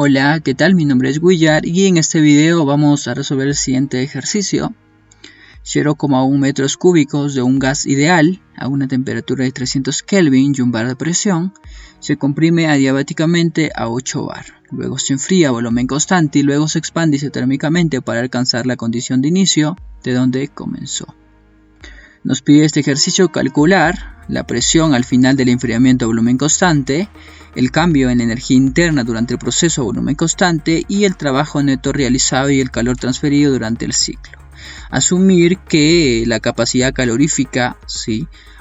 Hola, ¿qué tal? Mi nombre es Guillar y en este video vamos a resolver el siguiente ejercicio. 0,1 metros cúbicos de un gas ideal a una temperatura de 300 Kelvin y un bar de presión se comprime adiabáticamente a 8 bar. Luego se enfría a volumen constante y luego se expande isotérmicamente para alcanzar la condición de inicio de donde comenzó. Nos pide este ejercicio calcular la presión al final del enfriamiento a volumen constante, el cambio en la energía interna durante el proceso a volumen constante y el trabajo neto realizado y el calor transferido durante el ciclo. Asumir que la capacidad calorífica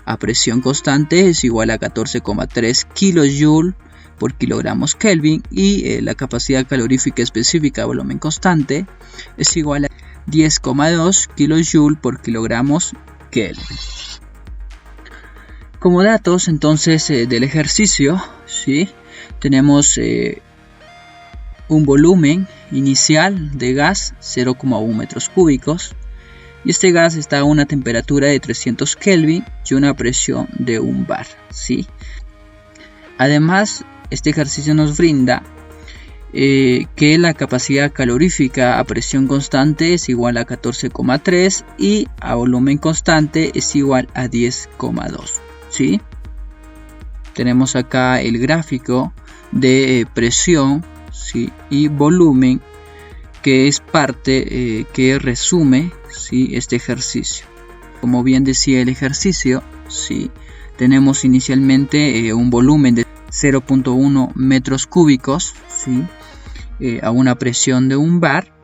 a presión constante es igual a 14,3 kJ por kilogramos Kelvin y la capacidad calorífica específica a volumen constante es igual a 10,2 kJ por kilogramos Kelvin. Como datos entonces del ejercicio, tenemos un volumen inicial de gas 0,1 metros cúbicos y este gas está a una temperatura de 300 Kelvin y una presión de 1 bar. Además, este ejercicio nos brinda que la capacidad calorífica a presión constante es igual a 14,3 y a volumen constante es igual a 10,2. Tenemos acá el gráfico de presión y volumen, que es parte que resume este ejercicio. Como bien decía el ejercicio, tenemos inicialmente un volumen de 0,1 metros cúbicos a una presión de 1 bar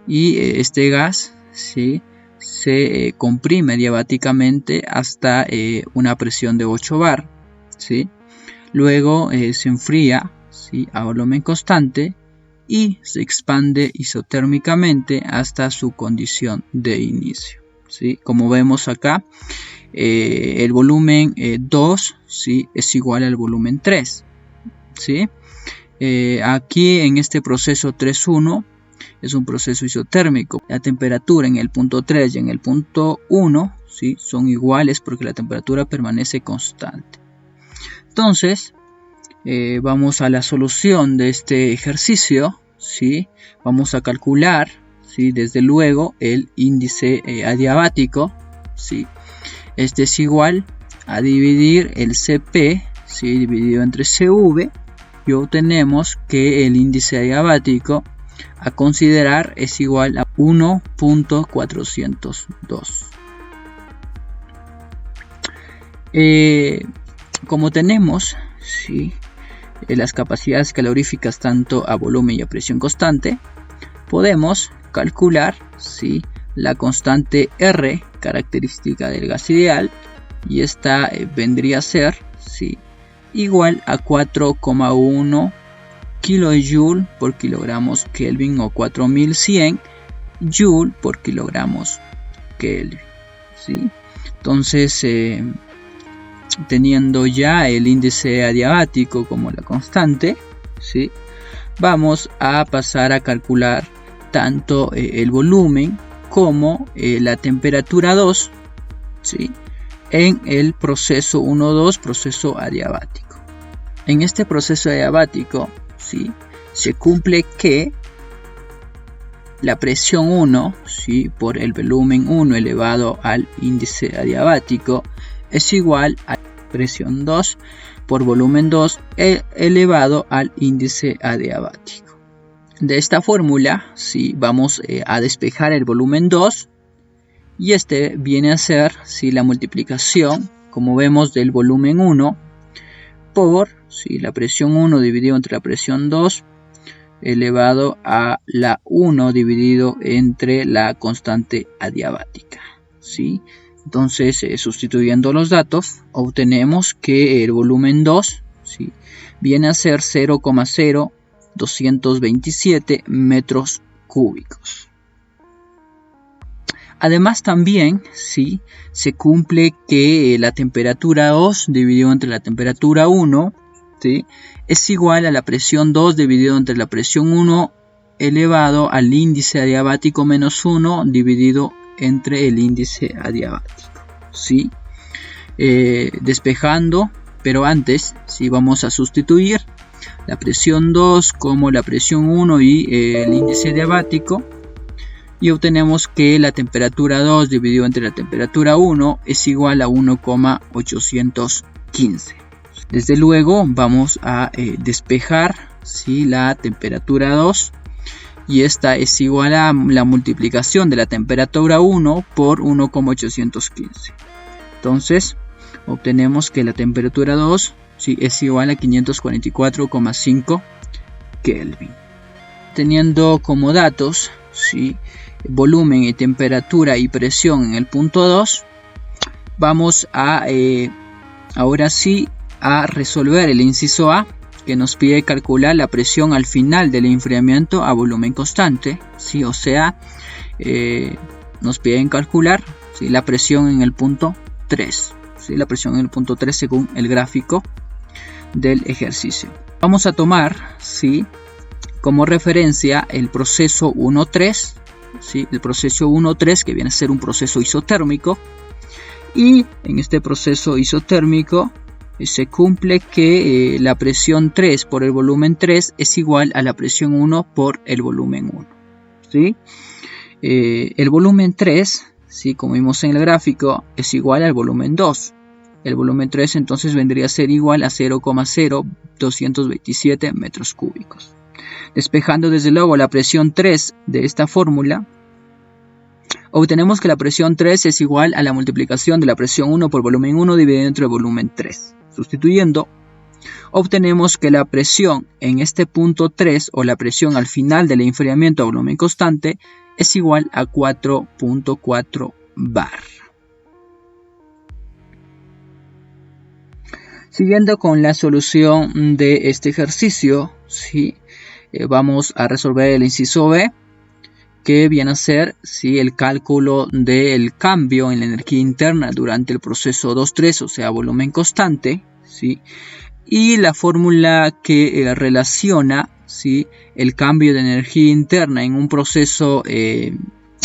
y este gas se comprime adiabáticamente hasta una presión de 8 bar. Luego se enfría a volumen constante y se expande isotérmicamente hasta su condición de inicio. Como vemos acá, el volumen 2 es igual al volumen 3. Aquí en este proceso 3.1 es un proceso isotérmico. La temperatura en el punto 3 y en el punto 1 son iguales porque la temperatura permanece constante. Entonces vamos a la solución de este ejercicio. Vamos a calcular desde luego el índice adiabático. Este es igual a dividir el CP dividido entre CV y obtenemos que el índice adiabático a considerar es igual a 1.402. Como tenemos las capacidades caloríficas tanto a volumen y a presión constante, podemos calcular la constante R, característica del gas ideal, y esta vendría a ser igual a 4,1 kJ por kilogramos Kelvin o 4100 Joule por kilogramos Kelvin. Entonces, teniendo ya el índice adiabático como la constante, vamos a pasar a calcular tanto el volumen como la temperatura 2 en el proceso 1,2, proceso adiabático. En este proceso adiabático se cumple que la presión 1 por el volumen 1 elevado al índice adiabático es igual a presión 2 por volumen 2 elevado al índice adiabático. De esta fórmula vamos a despejar el volumen 2 y este viene a ser la multiplicación, como vemos, del volumen 1 por la presión 1 dividido entre la presión 2 elevado a la 1 dividido entre la constante adiabática. Entonces, sustituyendo los datos, obtenemos que el volumen 2 viene a ser 0,0227 metros cúbicos. Además, también se cumple que la temperatura 2 dividido entre la temperatura 1 es igual a la presión 2 dividido entre la presión 1 elevado al índice adiabático menos 1 dividido entre el índice adiabático. Despejando, pero antes vamos a sustituir la presión 2 como la presión 1 y el índice adiabático, y obtenemos que la temperatura 2 dividido entre la temperatura 1 es igual a 1,815. Desde luego vamos a despejar, ¿sí?, la temperatura 2, y esta es igual a la multiplicación de la temperatura 1 por 1,815. Entonces obtenemos que la temperatura 2, ¿sí?, es igual a 544,5 Kelvin. Teniendo como datos, ¿sí?, volumen y temperatura y presión en el punto 2, vamos a ahora sí a resolver el inciso A, que nos pide calcular la presión al final del enfriamiento a volumen constante, ¿sí? O sea, nos piden calcular, ¿sí?, la presión en el punto 3, ¿sí?, la presión en el punto 3 según el gráfico del ejercicio. Vamos a tomar, ¿sí?, como referencia el proceso 1.3, ¿sí?, el proceso 1.3, que viene a ser un proceso isotérmico, y en este proceso isotérmico se cumple que la presión 3 por el volumen 3 es igual a la presión 1 por el volumen 1, ¿sí? El volumen 3, ¿sí?, como vimos en el gráfico, es igual al volumen 2. El volumen 3 entonces vendría a ser igual a 0,0227 metros cúbicos. Despejando desde luego la presión 3 de esta fórmula, obtenemos que la presión 3 es igual a la multiplicación de la presión 1 por volumen 1 dividido entre el volumen 3. Sustituyendo, obtenemos que la presión en este punto 3, o la presión al final del enfriamiento a volumen constante, es igual a 4.4 bar. Siguiendo con la solución de este ejercicio, ¿sí?, vamos a resolver el inciso B, que viene a ser, ¿sí?, el cálculo del cambio en la energía interna durante el proceso 2.3, o sea, volumen constante, ¿sí?, y la fórmula que relaciona, ¿sí?, el cambio de energía interna en un proceso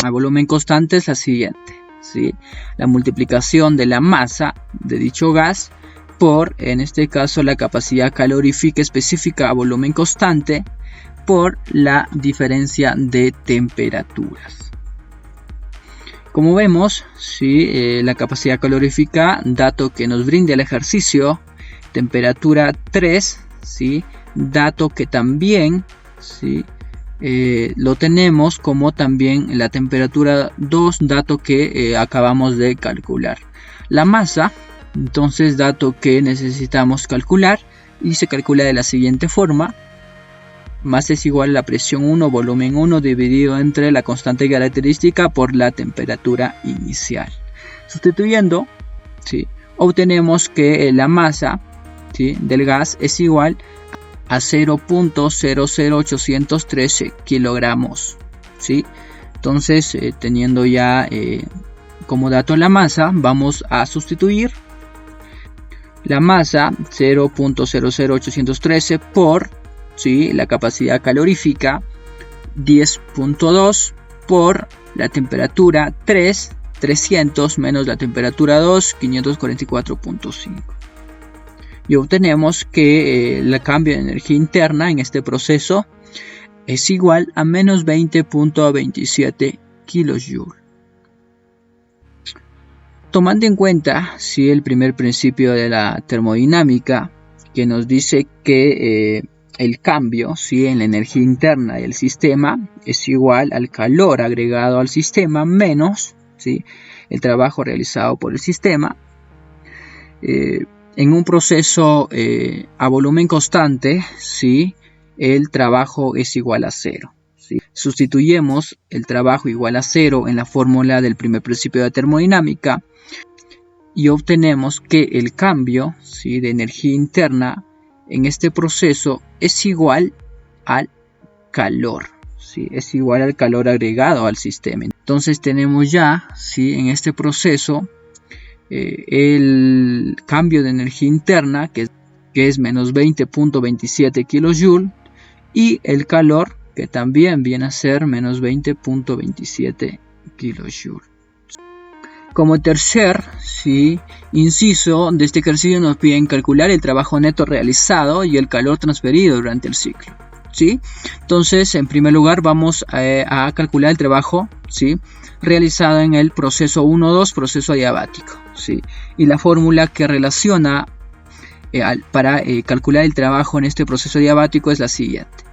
a volumen constante es la siguiente, ¿sí?, la multiplicación de la masa de dicho gas por, en este caso, la capacidad calorífica específica a volumen constante por la diferencia de temperaturas. Como vemos, ¿sí?, la capacidad calorífica, dato que nos brinda el ejercicio, temperatura 3, ¿sí?, dato que también, ¿sí?, lo tenemos como también la temperatura 2, dato que acabamos de calcular. La masa, entonces, dato que necesitamos calcular, y se calcula de la siguiente forma: masa es igual a la presión 1 volumen 1 dividido entre la constante característica por la temperatura inicial. Sustituyendo, ¿sí?, obtenemos que la masa, ¿sí?, del gas es igual a 0.00813 kilogramos, ¿sí? Entonces, teniendo ya como dato la masa, vamos a sustituir la masa 0.00813 por, ¿sí?, la capacidad calorífica 10.2 por la temperatura 3, 300 menos la temperatura 2, 544.5. Y obtenemos que el cambio de energía interna en este proceso es igual a menos 20.27 kJ. Tomando en cuenta, ¿sí?, el primer principio de la termodinámica, que nos dice que el cambio, ¿sí?, en la energía interna del sistema es igual al calor agregado al sistema menos, ¿sí?, el trabajo realizado por el sistema. En un proceso a volumen constante, ¿sí?, el trabajo es igual a 0. ¿Sí? Sustituyemos el trabajo igual a 0 en la fórmula del primer principio de termodinámica y obtenemos que el cambio, ¿sí?, de energía interna en este proceso es igual al calor, ¿sí?, es igual al calor agregado al sistema. Entonces tenemos ya, ¿sí?, en este proceso el cambio de energía interna que es menos 20.27 kJ y el calor que también viene a ser menos 20.27 kJ. Como tercer inciso de este ejercicio nos piden calcular el trabajo neto realizado y el calor transferido durante el ciclo. Entonces, en primer lugar vamos a calcular el trabajo realizado en el proceso 1-2, proceso adiabático. Y la fórmula que relaciona para calcular el trabajo en este proceso adiabático es la siguiente.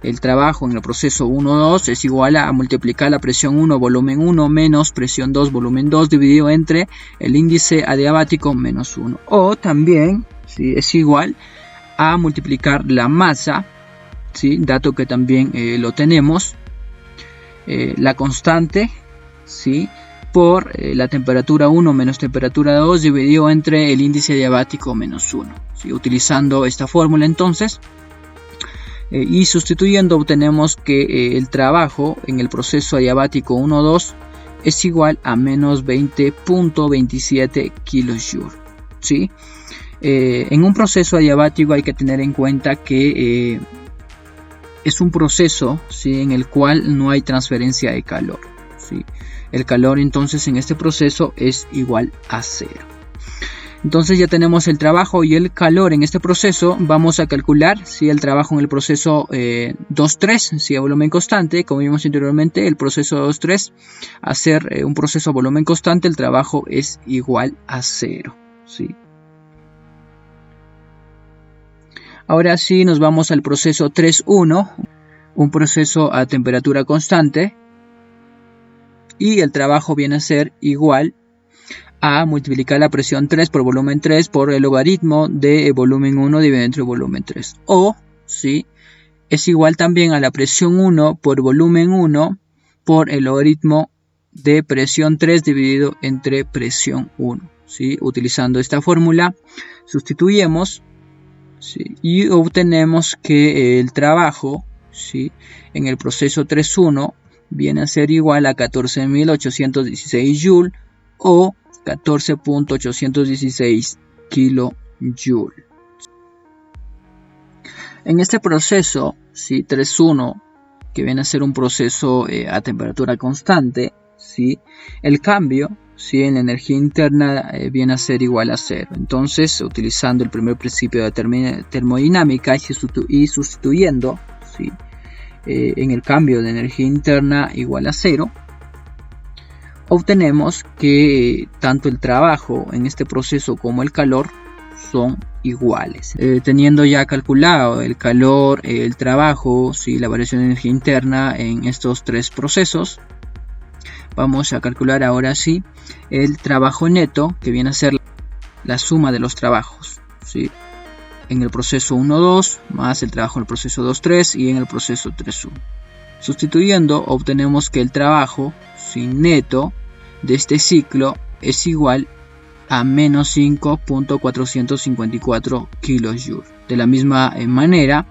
El trabajo en el proceso 1-2 es igual a multiplicar la presión 1 volumen 1 menos presión 2 volumen 2 dividido entre el índice adiabático menos 1. O también es igual a multiplicar la masa, dato que también lo tenemos, la constante por la temperatura 1 menos temperatura 2 dividido entre el índice adiabático menos 1. Utilizando esta fórmula entonces y sustituyendo obtenemos que el trabajo en el proceso adiabático 1-2 es igual a menos 20.27 kJ. En un proceso adiabático hay que tener en cuenta que es un proceso en el cual no hay transferencia de calor. El calor entonces en este proceso es igual a 0. Entonces ya tenemos el trabajo y el calor en este proceso. Vamos a calcular el trabajo en el proceso 2-3, a volumen constante. Como vimos anteriormente, el proceso 2-3, a ser un proceso a volumen constante, el trabajo es igual a 0. Ahora sí nos vamos al proceso 3-1, un proceso a temperatura constante. Y el trabajo viene a ser igual a multiplicar la presión 3 por volumen 3 por el logaritmo de volumen 1 dividido entre volumen 3. O, es igual también a la presión 1 por volumen 1 por el logaritmo de presión 3 dividido entre presión 1. Utilizando esta fórmula, sustituyemos y obtenemos que el trabajo en el proceso 3.1 viene a ser igual a 14.816 Joule o 14.816 kJ. En este proceso 3.1, que viene a ser un proceso a temperatura constante, el cambio en la energía interna viene a ser igual a 0. Entonces, utilizando el primer principio de termodinámica y sustituyendo en el cambio de energía interna igual a 0, obtenemos que tanto el trabajo en este proceso como el calor son iguales. Teniendo ya calculado el calor, el trabajo, la variación de energía interna en estos tres procesos, vamos a calcular ahora el trabajo neto, que viene a ser la suma de los trabajos en el proceso 1-2 más el trabajo en el proceso 2-3 y en el proceso 3-1. Sustituyendo obtenemos que el trabajo neto de este ciclo es igual a menos 5.454 kJ. De la misma manera,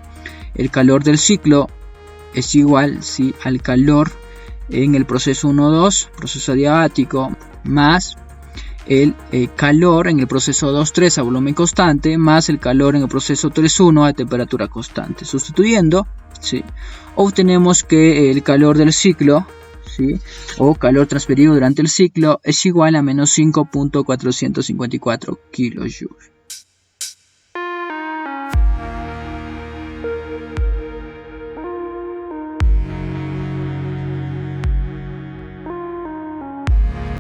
el calor del ciclo es igual al calor en el proceso 1-2, proceso adiabático, más el calor en el proceso 2-3 a volumen constante, más el calor en el proceso 3-1 a temperatura constante. Sustituyendo, obtenemos que el calor del ciclo o calor transferido durante el ciclo es igual a menos 5.454 kJ.